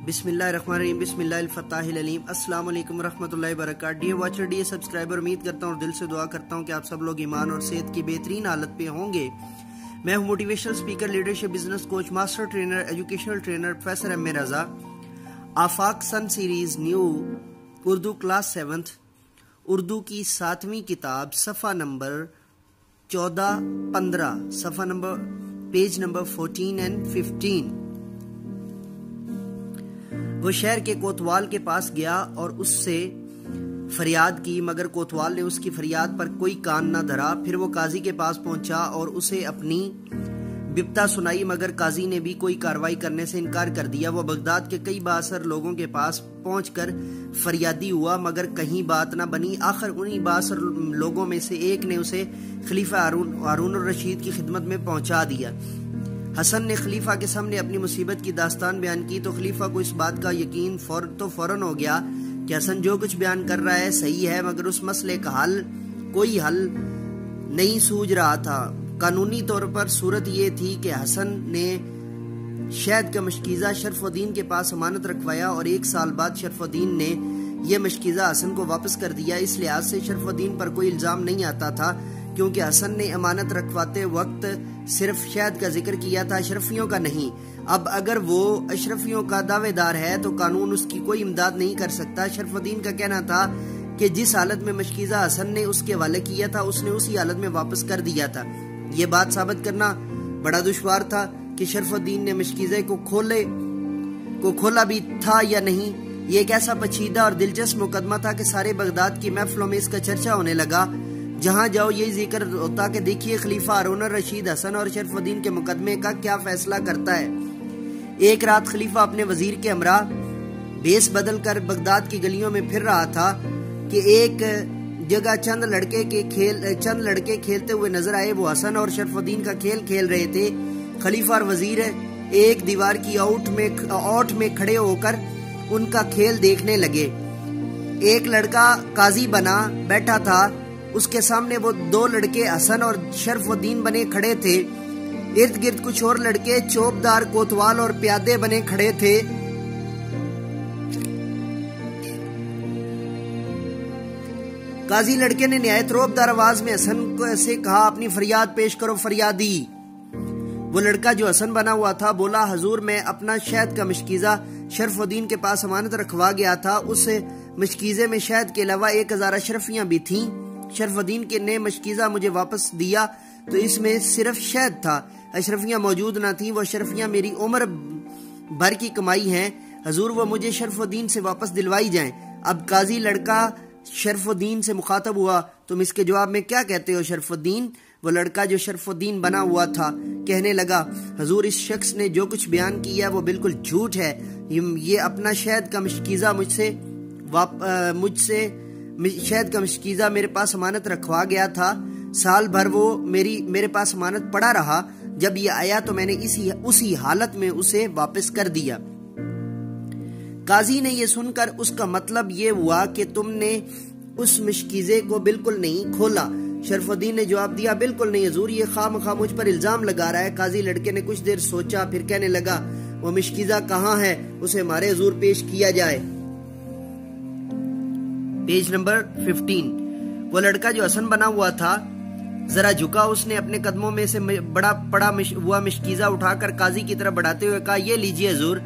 बिस्मिल्लाहिर्रहमानिर्रहीम, बिस्मिल्लाहिल-फत्ताहिल-अलीम। अस्सलाम वालेकुम रहमतुल्लाहि व बरकातहू। डियर वॉचर, डियर सब्सक्राइबर, उम्मीद करता हूँ और दिल से दुआ करता हूँ कि आप सब लोग ईमान और सेहत की बेहतरीन हालत पे होंगे। मैं हूँ motivational speaker, leadership, business coach, master trainer, educational trainer professor M A Raza. Afaq sun series new Urdu class 7th Urdu की 7वीं किताब सफ़ा नंबर 14-15, सफ़ा नंबर पेज नंबर 14 and 15। वो शहर के कोतवाल के पास गया और उससे फरियाद की, मगर कोतवाल ने उसकी फरियाद पर कोई कान न धरा। फिर वो काजी के पास पहुंचा और उसे अपनी बिपता सुनाई, मगर काजी ने भी कोई कार्रवाई करने से इनकार कर दिया। वो बगदाद के कई बाअसर लोगों के पास पहुंचकर फरियादी हुआ, मगर कहीं बात न बनी। आखिर उन्हीं बाअसर लोगों में से एक ने उसे खलीफा हारून रशीद की खिदमत में पहुंचा दिया। हसन ने खलीफा के सामने अपनी मुसीबत की दास्तान बयान की तो खलीफा को इस बात का यकीन फौरन हो गया कि हसन जो कुछ बयान कर रहा है सही है, मगर उस मसले का कोई हल नहीं सूझ रहा था। कानूनी तौर पर सूरत ये थी कि हसन ने शहद का मशकीज़ा शरफुद्दीन के पास अमानत रखवाया और 1 साल बाद शरफुद्दीन ने यह मशकीज़ा हसन को वापस कर दिया। इस लिहाज से शरफुद्दीन पर कोई इल्ज़ाम नहीं आता था, क्योंकि हसन ने अमानत रखवाते वक्त सिर्फ शहद का जिक्र किया था, अशरफियों का नहीं। अब अगर वो अशरफियों का दावेदार है तो कानून उसकी कोई इमदाद नहीं कर सकता। शरफुद्दीन का कहना था कि जिस हालत में मशकीज़ा हसन ने उसके हवाले किया था उसने उसी हालत में वापस कर दिया था। ये बात साबित करना बड़ा दुश्वार था कि शरफुद्दीन ने मशकीज़े को खोला भी था या नहीं। ये एक ऐसा पेचीदा और दिलचस्प मुकदमा था कि सारे बगदाद की महफिलों में इसका चर्चा होने लगा। जहां जाओ यही जिक्र होता कि देखिए खलीफा हारून रशीद हसन और शरफुद्दीन के मुकदमे का क्या फैसला करता है। एक रात खलीफा अपने वजीर के हमरा भेस बदल कर बगदाद की गलियों में फिर रहा था कि एक जगह चंद लड़के खेलते हुए नजर आए। वो हसन और शरफुद्दीन का खेल खेल रहे थे। खलीफा और वजीर एक दीवार की आउट में खड़े होकर उनका खेल देखने लगे। एक लड़का काजी बना बैठा था, उसके सामने वो 2 लड़के हसन और शरफुद्दीन बने खड़े थे। इर्द गिर्द कुछ और लड़के चौबदार, कोतवाल और प्यादे बने खड़े थे। काजी लड़के ने निहायत रौबदार आवाज में हसन से कहा, अपनी फरियाद पेश करो फरियादी। वो लड़का जो हसन बना हुआ था बोला, हजूर मैं अपना शहद का मशकीज़ा शरफुद्दीन के पास अमानत रखवा गया था। उस मशकीज़े में शहद के अलावा 1000 अशरफियां भी थीं। शरफुद्दीन के ने मशकीज़ा मुझे वापस दिया तो इसमें सिर्फ शहद था, अशरफियां मौजूद न थीं। वो अशरफियां मेरी उम्र भर की कमाई हैं। हजूर वो मुझे शरफुद्दीन से वापस दिलवाई जाएं। अब काजी लड़का शरफुद्दीन से मुखातब हुआ, तुम इसके जवाब में क्या कहते हो शरफुद्दीन? वो लड़का जो शरफुद्दीन बना हुआ था कहने लगा, हजूर इस शख्स ने जो कुछ बयान किया वो बिल्कुल झूठ है। ये अपना शहद का मशकीज़ा शहद का मशकीज़ा मेरे पास अमानत रखवा गया था। साल भर वो मेरे पास अमानत पड़ा रहा। जब ये आया तो मैंने उसी हालत में उसे वापस कर दिया। काजी ने ये सुनकर उसका मतलब ये हुआ कि तुमने उस मशकीज़े को बिल्कुल नहीं खोला। शरफुद्दीन ने जवाब दिया, बिल्कुल नहीं हजूर, ये खामखा मुझ पर इल्जाम लगा रहा है। काजी लड़के ने कुछ देर सोचा, फिर कहने लगा, वो मशकीज़ा कहाँ है, उसे हमारे हजूर पेश किया जाए। Page number 15। वो लड़का जो हसन बना हुआ था जरा झुका। उसने अपने कदमों में से बड़ा पड़ा हुआ मशकीज़ा उठाकर काजी की तरफ बढ़ाते हुए कहा, ये लीजिए हजूर।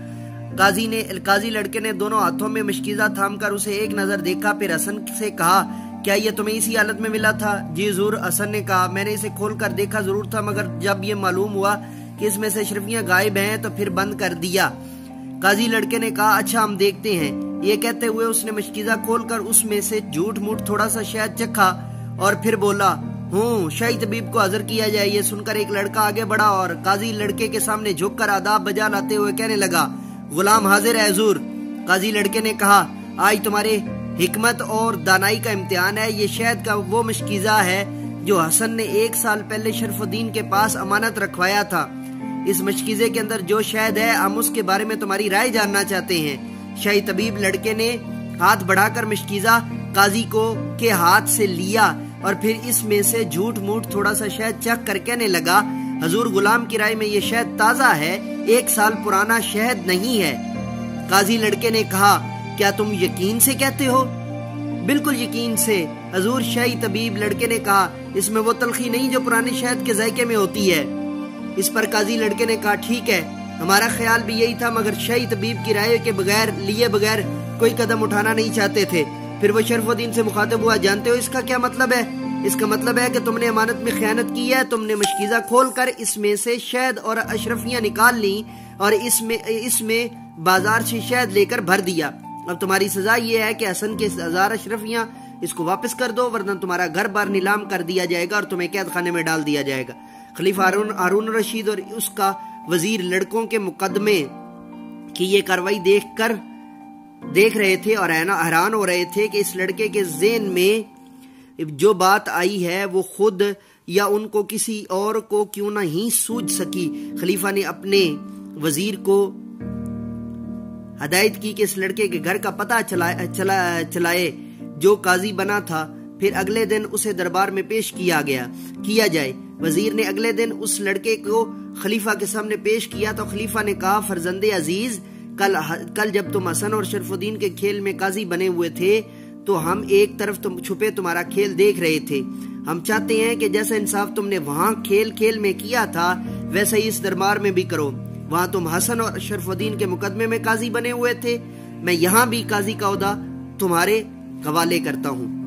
काजी लड़के ने दोनों हाथों में मशकीज़ा थामकर उसे एक नजर देखा, फिर हसन से कहा, क्या ये तुम्हें इसी हालत में मिला था? जी हुजूर, हसन ने कहा, मैंने इसे खोलकर देखा जरूर था, मगर जब ये मालूम हुआ कि इसमें से अशरफियां गायब हैं तो फिर बंद कर दिया। काजी लड़के ने कहा, अच्छा हम देखते हैं। ये कहते हुए उसने मशकीज़ा खोलकर उसमें से झूठ मूठ थोड़ा सा शहद चखा और फिर बोला, शाही तबीब को हाजिर किया जाए। ये सुनकर एक लड़का आगे बढ़ा और काजी लड़के के सामने झुककर आदाब बजा लाते हुए कहने लगा, गुलाम हाजिर है हुजूर। काजी लड़के ने कहा, आज तुम्हारे हिकमत और दानाई का इम्तिहान है। ये शहद का वो मशकीज़ा है जो हसन ने 1 साल पहले शरफुद्दीन के पास अमानत रखवाया था। इस मशकीज़े के अंदर जो शहद है हम उसके बारे में तुम्हारी राय जानना चाहते हैं। शाही तबीब लड़के ने हाथ बढ़ाकर मशकीज़ा काजी के हाथ से लिया और फिर इसमें से झूठ मूठ थोड़ा सा शहद चख कर कहने लगा, حضور غلام کی رائے میں یہ شہد تازہ ہے، 1 سال پرانا شہد نہیں ہے۔ قاضی لڑکے نے کہا کیا تم یقین سے کہتے ہو؟ بالکل یقین سے حضور شرعی طبیب۔ لڑکے نے کہا اس میں وہ تلخی نہیں جو پرانے شہد کے ذائقے میں ہوتی ہے۔ اس پر قاضی لڑکے نے کہا ٹھیک ہے، ہمارا خیال بھی یہی تھا، مگر شرعی طبیب کی رائے کے بغیر کوئی قدم اٹھانا نہیں چاہتے تھے۔ پھر وہ شرف الدین سے مخاطب ہوا، جانتے ہو اس کا کیا مطلب ہے؟ اس کا مطلب ہے کہ تم نے امانت میں خیانت کی ہے، تم نے مشکیزہ کھول کر اس میں سے شہد اور اشرفیاں نکال لیں اور اس میں بازار سے شہد لے کر بھر دیا۔ اب تمہاری سزا یہ ہے کہ حسن کے 1000 اشرفیاں اس کو واپس کر دو، ورنہ تمہارا گھر بار نیلام کر دیا جائے گا اور تمہیں قید خانے میں ڈال دیا جائے گا۔ خلیفہ ہارون الرشید اور اس کا وزیر لڑکوں کے مقدمے کی یہ کاروائی دیکھ رہے تھے اور حیران ہو رہے تھے کہ اس لڑکے کے ذہن میں جو بات آئی ہے وہ خود یا ان کو کسی اور کو کیوں نہ ہی سوجھ سکی۔ خلیفہ نے اپنے وزیر کو ہدایت کی کہ اس لڑکے کے گھر کا پتہ چلائے جو قاضی بنا تھا، پھر اگلے دن اسے دربار میں پیش کیا جائے۔ وزیر نے اگلے دن اس لڑکے کو خلیفہ کے سامنے پیش کیا تو خلیفہ نے کہا فرزند عزیز، کل جب تم حسن اور شرف الدین کے کھیل میں قاضی بنے ہوئے تھے تو ہم ایک طرف چھپے تمہارا کھیل دیکھ رہے تھے۔ ہم چاہتے ہیں کہ جیسا انصاف تم نے وہاں کھیل میں کیا تھا ویسا ہی اس دربار میں بھی کرو۔ وہاں تم حسن اور شرف الدین کے مقدمے میں قاضی بنے ہوئے تھے، میں یہاں بھی قاضی کا عہدہ تمہارے حوالے کرتا ہوں۔